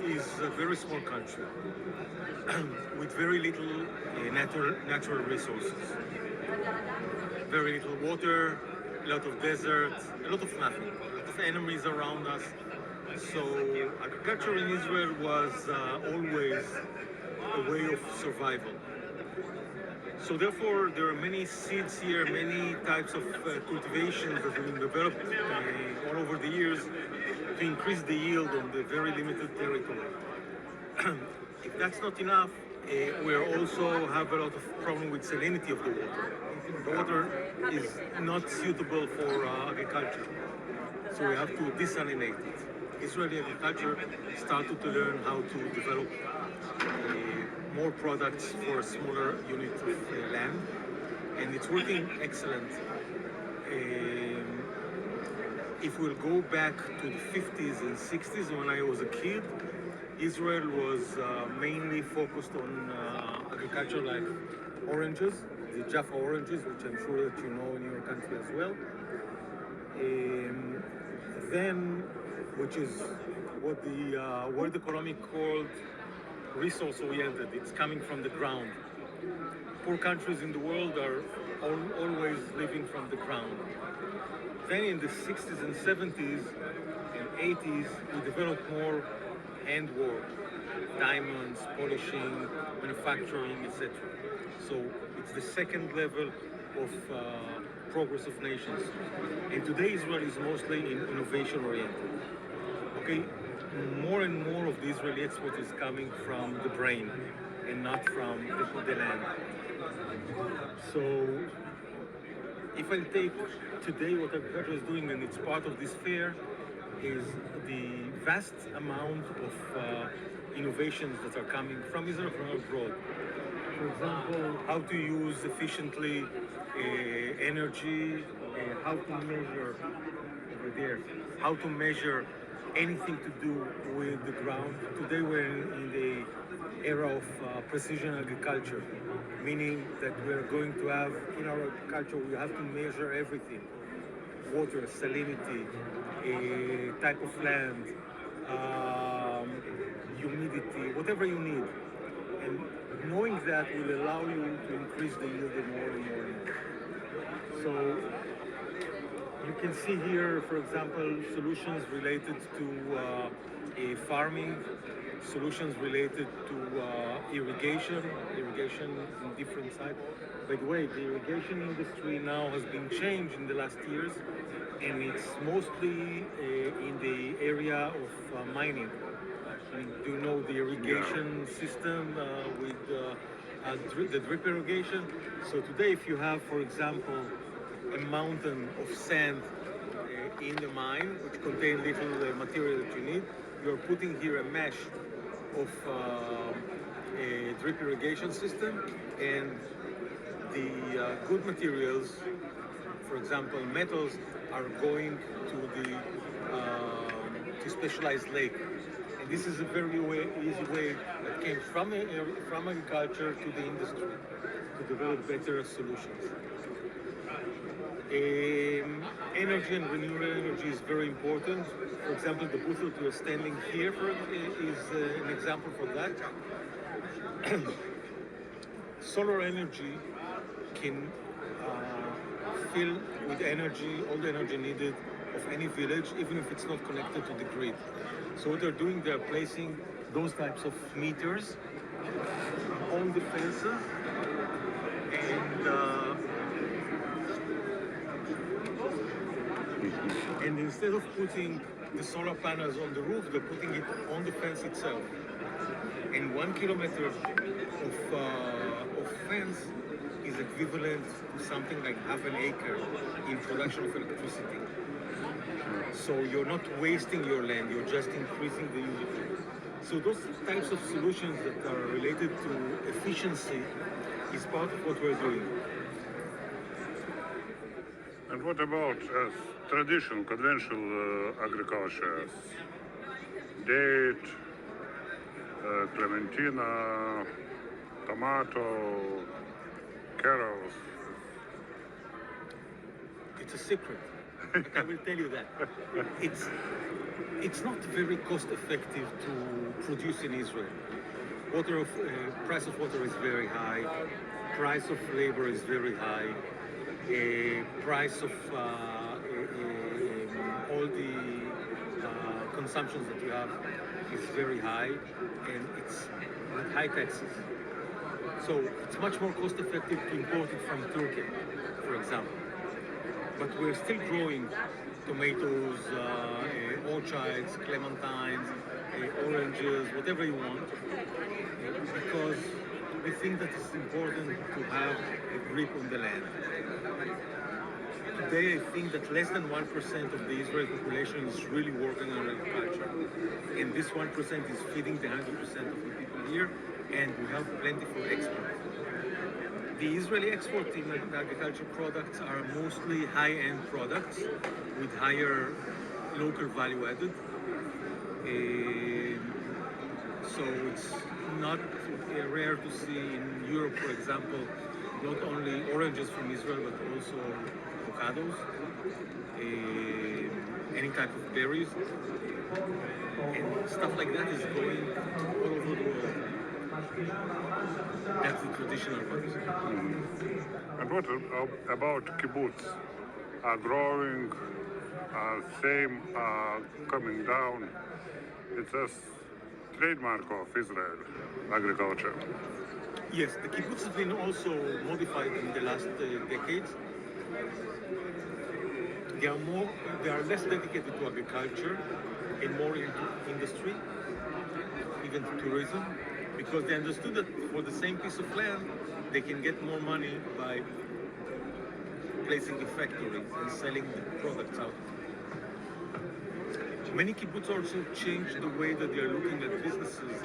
is a very small country with very little natural resources. Very little water, a lot of desert, a lot of nothing, a lot of enemies around us. So agriculture in Israel was always a way of survival. So therefore, there are many seeds here, many types of cultivations that have been developed all over the years to increase the yield on the very limited territory. If that's not enough, we also have a lot of problem with salinity of the water. The water is not suitable for agriculture, so we have to desalinate it. Israeli agriculture started to learn how to develop more products for a smaller unit of land, and it's working excellent. If we'll go back to the 50s and 60s, when I was a kid, Israel was mainly focused on agriculture like oranges, the Jaffa oranges, which I'm sure that you know in your country as well. Then, which is what the World Economy called resource-oriented. It's coming from the ground. Poor countries in the world are always living from the ground. Then in the 60s and 70s and 80s, we developed more handwork, diamonds, polishing, manufacturing, etc. So it's the second level of progress of nations. And today Israel is mostly innovation-oriented. Okay, more and more of the Israeli export is coming from the brain and not from the land. So if I take today what agriculture is doing, and it's part of this fair, is the vast amount of innovations that are coming from Israel from abroad. For example, how to use efficiently energy, how to measure over there, how to measure anything to do with the ground. Today we're in the era of precision agriculture, meaning that we're going to have, in our agriculture, we have to measure everything. Water, salinity, type of land, humidity, whatever you need. And knowing that will allow you to increase the yield more and more and more. So you can see here, for example, solutions related to farming, solutions related to irrigation in different sites. By the way, the irrigation industry now has been changed in the last years, and it's mostly in the area of mining. Do you know the irrigation system with the drip irrigation? So today, if you have, for example, a mountain of sand in the mine, which contains little material that you need, you're putting here a mesh of a drip irrigation system, and the good materials, for example, metals, are going to the to specialized lake. And this is a very easy way that came from agriculture to the industry to develop better solutions. Energy and renewable energy is very important. For example, the booth that we're standing here for is an example for that. Solar energy can fill with energy, all the energy needed of any village, even if it's not connected to the grid. So what they're doing, they're placing those types of meters on the fences, and instead of putting the solar panels on the roof, they're putting it on the fence itself. And 1 kilometer of fence is equivalent to something like half an acre in production of electricity. So you're not wasting your land, you're just increasing the use of it. So those types of solutions that are related to efficiency is part of what we're doing. And what about traditional, conventional agriculture? Date, clementina, tomato, carrots. It's a secret. I will tell you that. It's not very cost effective to produce in Israel. Price of water is very high. Price of labor is very high. Price of all the consumptions that you have is very high, and it's with high taxes. So it's much more cost effective to import it from Turkey, for example. But we're still growing tomatoes, orchards, clementines, oranges, whatever you want, because we think that it's important to have a grip on the land. Today, I think that less than 1% of the Israeli population is really working on agriculture. And this 1% is feeding the 100% of the people here, and we have plenty for export. The Israeli export in agriculture products are mostly high-end products with higher local value added. So it's not rare to see in Europe, for example, not only oranges from Israel, but also avocados, any type of berries, and stuff like that is going all over the world. That's the traditional ones. And what about kibbutz? Are growing, same, coming down? It's a trademark of Israel agriculture. Yes, the kibbutz has been also modified in the last decades. They are less dedicated to agriculture and more into industry, even to tourism, because they understood that for the same piece of land, they can get more money by placing the factories and selling the products out. Many kibbutz also changed the way that they are looking at businesses,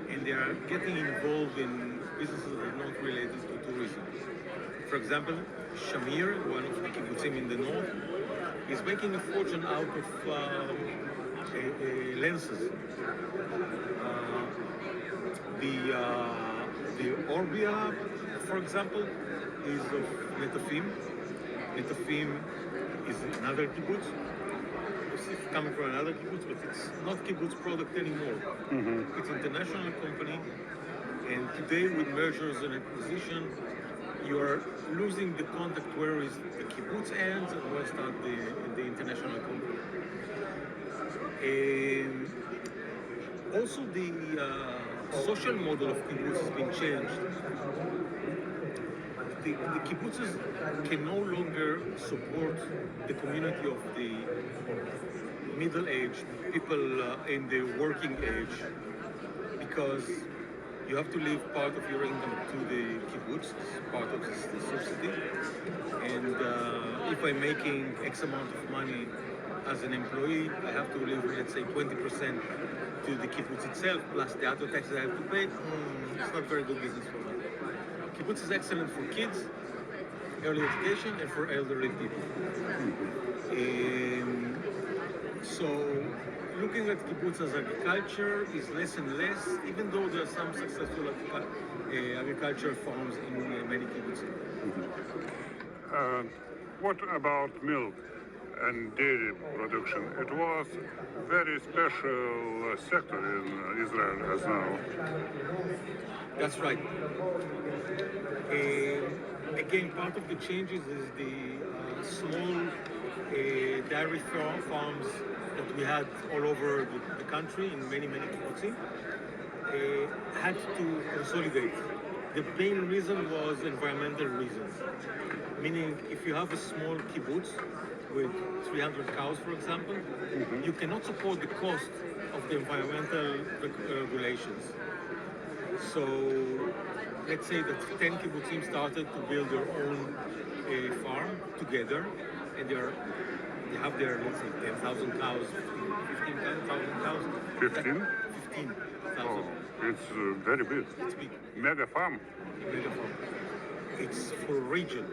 and they are getting involved in businesses that are not related to tourism. For example, Shamir, one of the kibbutzim in the north, is making a fortune out of lenses. The Orbia, for example, is of Netafim. Netafim is another kibbutz. It's coming from another kibbutz, but it's not kibbutz product anymore. Mm-hmm. It's an international company, and today with mergers and acquisition, you are losing the contact where is the kibbutz ends and where start the international company. Also, the social model of kibbutz has been changed. The kibbutzes can no longer support the community of the middle-aged people in the working age, because you have to leave part of your income to the kibbutz, part of the subsidy. And if I'm making X amount of money as an employee, I have to leave, let's say, 20% to the kibbutz itself, plus the other taxes I have to pay. It's not very good business for me. Kibbutz is excellent for kids, early education, and for elderly people. So looking at kibbutz as agriculture is less and less, even though there are some successful agriculture farms in many kibbutzim. What about milk and dairy production? It was very special sector in Israel as now. That's right. Again, part of the changes is the small dairy farms that we had all over the country in many kibbutzim had to consolidate. The main reason was environmental reasons. Meaning, if you have a small kibbutz with 300 cows, for example, mm-hmm. you cannot support the cost of the environmental regulations. So, let's say that 10 kibbutzim started to build their own farm together, and they have their, let's say, 10,000 cows, 15,000 cows. 15? 15,000. Oh, it's very big. It's big. Mega farm. Mega farm. It's for region,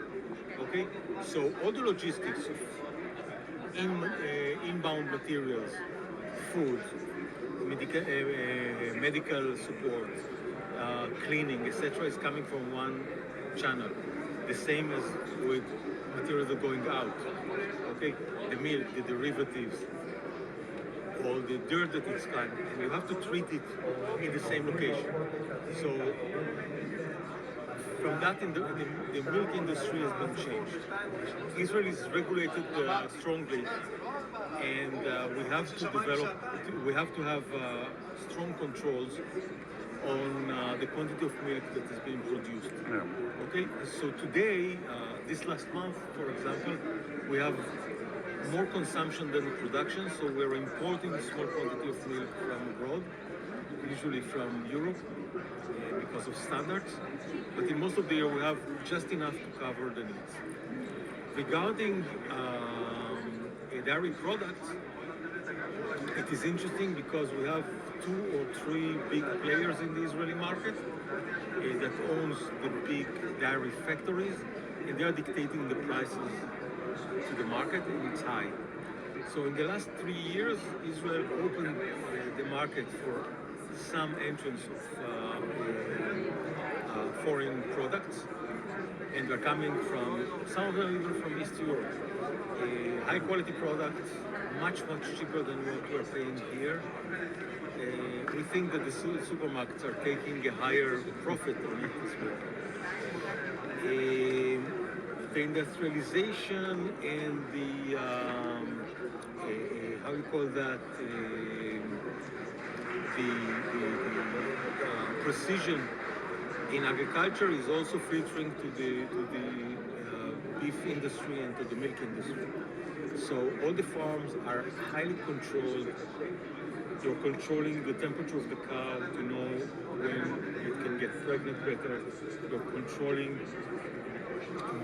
okay? So all the logistics of inbound materials, food, medical support, cleaning, etc., is coming from one channel. The same as with materials are going out. Okay, the milk, the derivatives, all the dirt that it's kind, and you have to treat it in the same location. So from that, the milk industry has been changed. Israel is regulated strongly, and we have to have strong controls on the quantity of milk that is being produced. Yeah. Okay, so today, this last month, for example, we have more consumption than production, so we're importing a small quantity of milk from abroad, usually from Europe, because of standards. But in most of the year, we have just enough to cover the needs. Regarding dairy products, it is interesting because we have 2 or 3 big players in the Israeli market that owns the big dairy factories, and they are dictating the prices to the market, and it's high. So in the last 3 years, Israel opened the market for some entrance of foreign products, and they're coming from, some of them even from East Europe. High quality products, much cheaper than what we're paying here. We think that the supermarkets are taking a higher profit on it as well. The industrialization and the, how you call that, the precision in agriculture is also filtering to the beef industry and to the milk industry. So all the farms are highly controlled. You're controlling the temperature of the cow to know when it can get pregnant better. You're controlling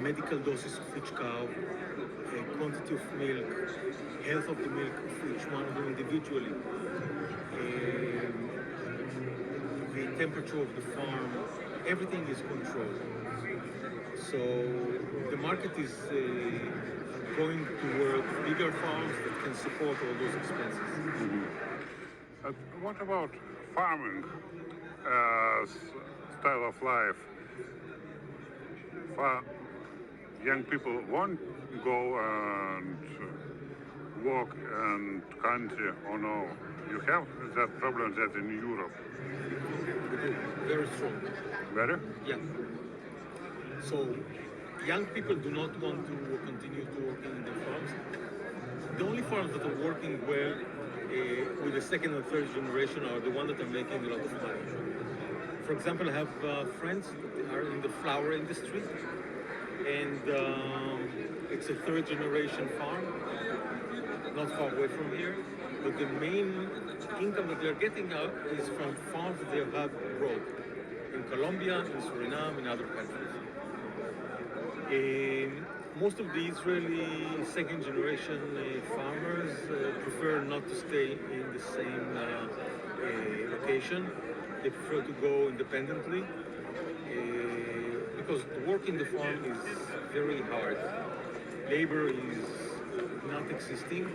medical doses of each cow, quantity of milk, health of the milk of each one of them individually, the temperature of the farm, everything is controlled. So the market is going toward bigger farms that can support all those expenses. Mm-hmm. What about farming as style of life? Young people won't go and work in country or no? You have that problem that in Europe? Very strong. Very? Yeah. So young people do not want to continue to work in their farms. The only farms that are working well with the second and third generation are the ones that are making a lot of money. For example, I have friends that are in the flour industry, and it's a third generation farm, not far away from here. But the main income that they're getting out is from farms that they have abroad, in Colombia, in Suriname, in other countries. Most of the Israeli second generation farmers prefer not to stay in the same location. They prefer to go independently because the work in the farm is very hard. Labor is not existing,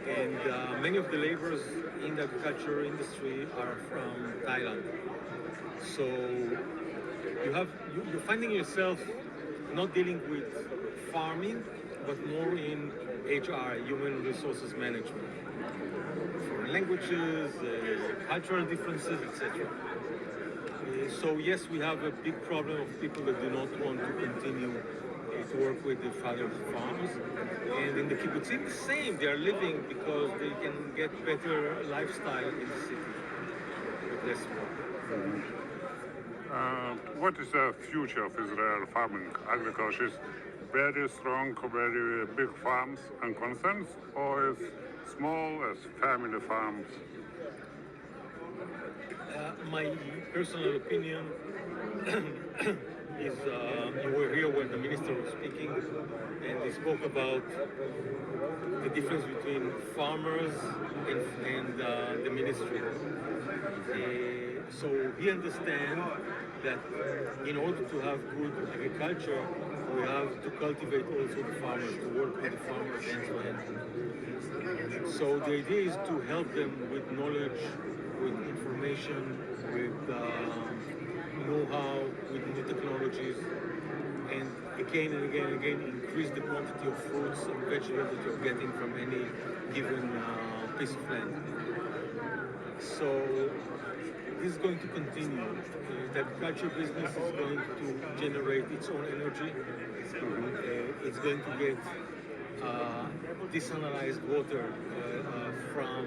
and many of the laborers in the agriculture industry are from Thailand. So you're finding yourself not dealing with farming, but more in HR, human resources management, foreign languages, cultural differences, etc. So yes, we have a big problem of people that do not want to continue to work with the father's farms. And in the kibbutzim, the same. They are living because they can get better lifestyle in the city with less work. What is the future of Israel farming? Agriculture is very strong, very big farms and concerns, or is small as family farms? My personal opinion is you were here when the minister was speaking, and he spoke about the difference between farmers and the ministry. So he understands that in order to have good agriculture, we have to cultivate also the farmers, to work with the farmers hand to hand. So the idea is to help them with knowledge, with information, with know-how, with new technologies, and again and again and again increase the quantity of fruits and vegetables that you're getting from any given piece of land. So this is going to continue. The agriculture business is going to generate its own energy. It's going to get desalinized water from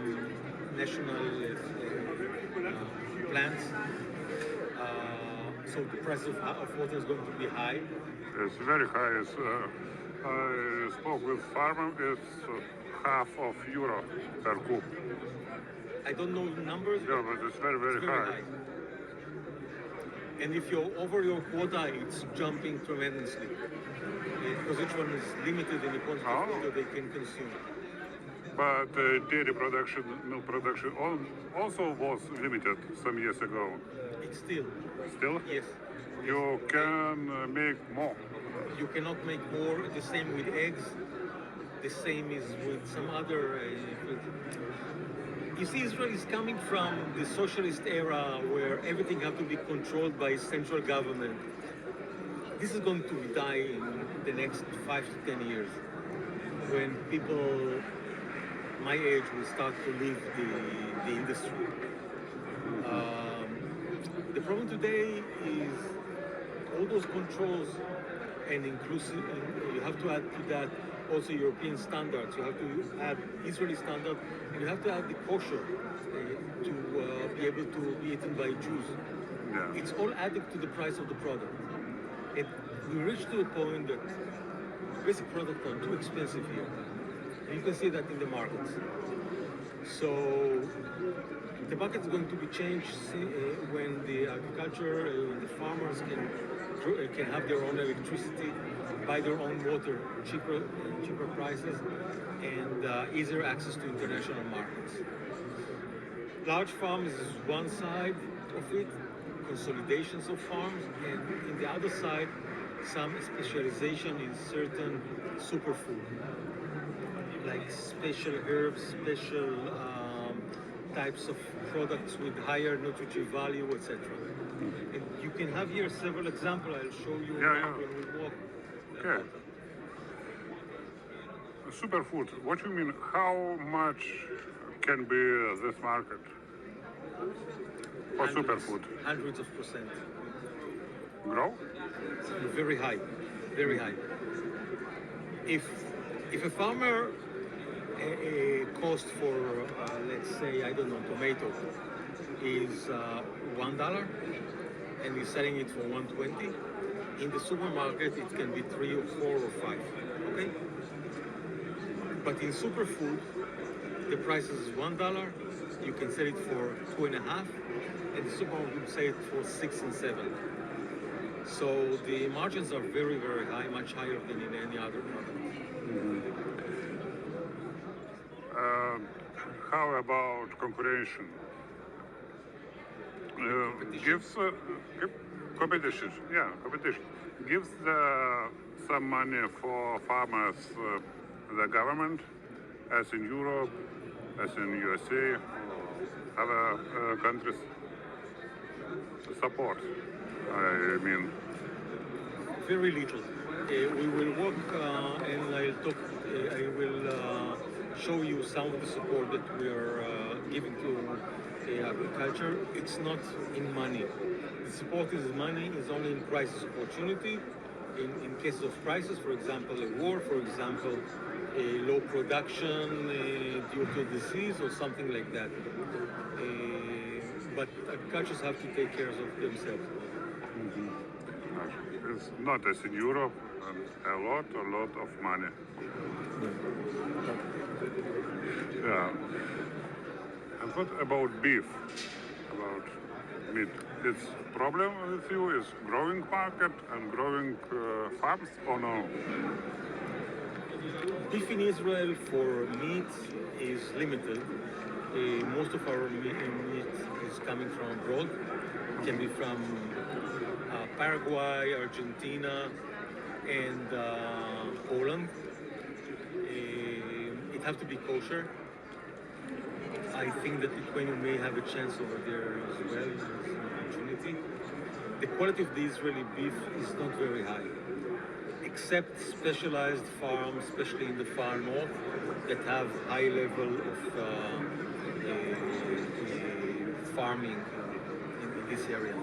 national plants. So the price of water is going to be high. It's very high. I spoke with farmer. It's half of euro per cube. I don't know the numbers. Yeah, but it's very, very high. And if you're over your quota, it's jumping tremendously. Because each one is limited in the quantity of water they can consume. But dairy production, milk production also was limited some years ago. It's still. Still? Yes. You can make more. You cannot make more. The same with eggs. The same is with some other. You see, Israel is coming from the socialist era where everything has to be controlled by central government. This is going to die in the next 5 to 10 years when people my age will start to leave the industry. The problem today is all those controls and inclusive, and you have to add to that also European standards. You have to add Israeli standards, and you have to add the kosher to be able to be eaten by Jews. Yeah. It's all added to the price of the product. And we reached to a point that basic products are too expensive here. And you can see that in the markets. So the market is going to be changed when the agriculture, when the farmers can have their own electricity, buy their own water, cheaper prices, and easier access to international markets. Large farms is one side of it, consolidations of farms, and in the other side, some specialization in certain superfood, like special herbs, special types of products with higher nutritive value, etc. And you can have here several examples. I'll show you when we walk. Okay. Superfood. What do you mean? How much can be this market for superfood? Hundreds of percent. Grow? Very high, very high. If a farmer cost for let's say, I don't know, tomato is $1 and he's selling it for $1.20, in the supermarket it can be 3 or 4 or 5. Okay? But in superfood, the price is $1. You can sell it for 2.5, and the supermarket will sell it for 6 and 7. So the margins are very, very high, much higher than in any other product. How about competition? Competition. Yeah, competition. Gives some money for farmers, the government, as in Europe, as in USA, other countries. Support, I mean. Very little. We will work and I'll talk. I will show you some of the support that we are giving to agriculture. It's not in money. The support is money is only in crisis opportunity. In cases of crisis, for example, a war, for example, a low production due to disease or something like that. But agriculturists have to take care of themselves. It's not as in Europe, and a lot of money. Yeah. And what about beef? About meat? Its problem with you is growing market and growing farms, or no? Beef in Israel for meat is limited. Most of our meat is coming from abroad. It can be from Paraguay, Argentina, and Poland. It has to be kosher. I think that Lithuania may have a chance over there as well. There's an opportunity. The quality of the Israeli beef is not very high. except specialized farms, especially in the far north, that have high level of farming in this area.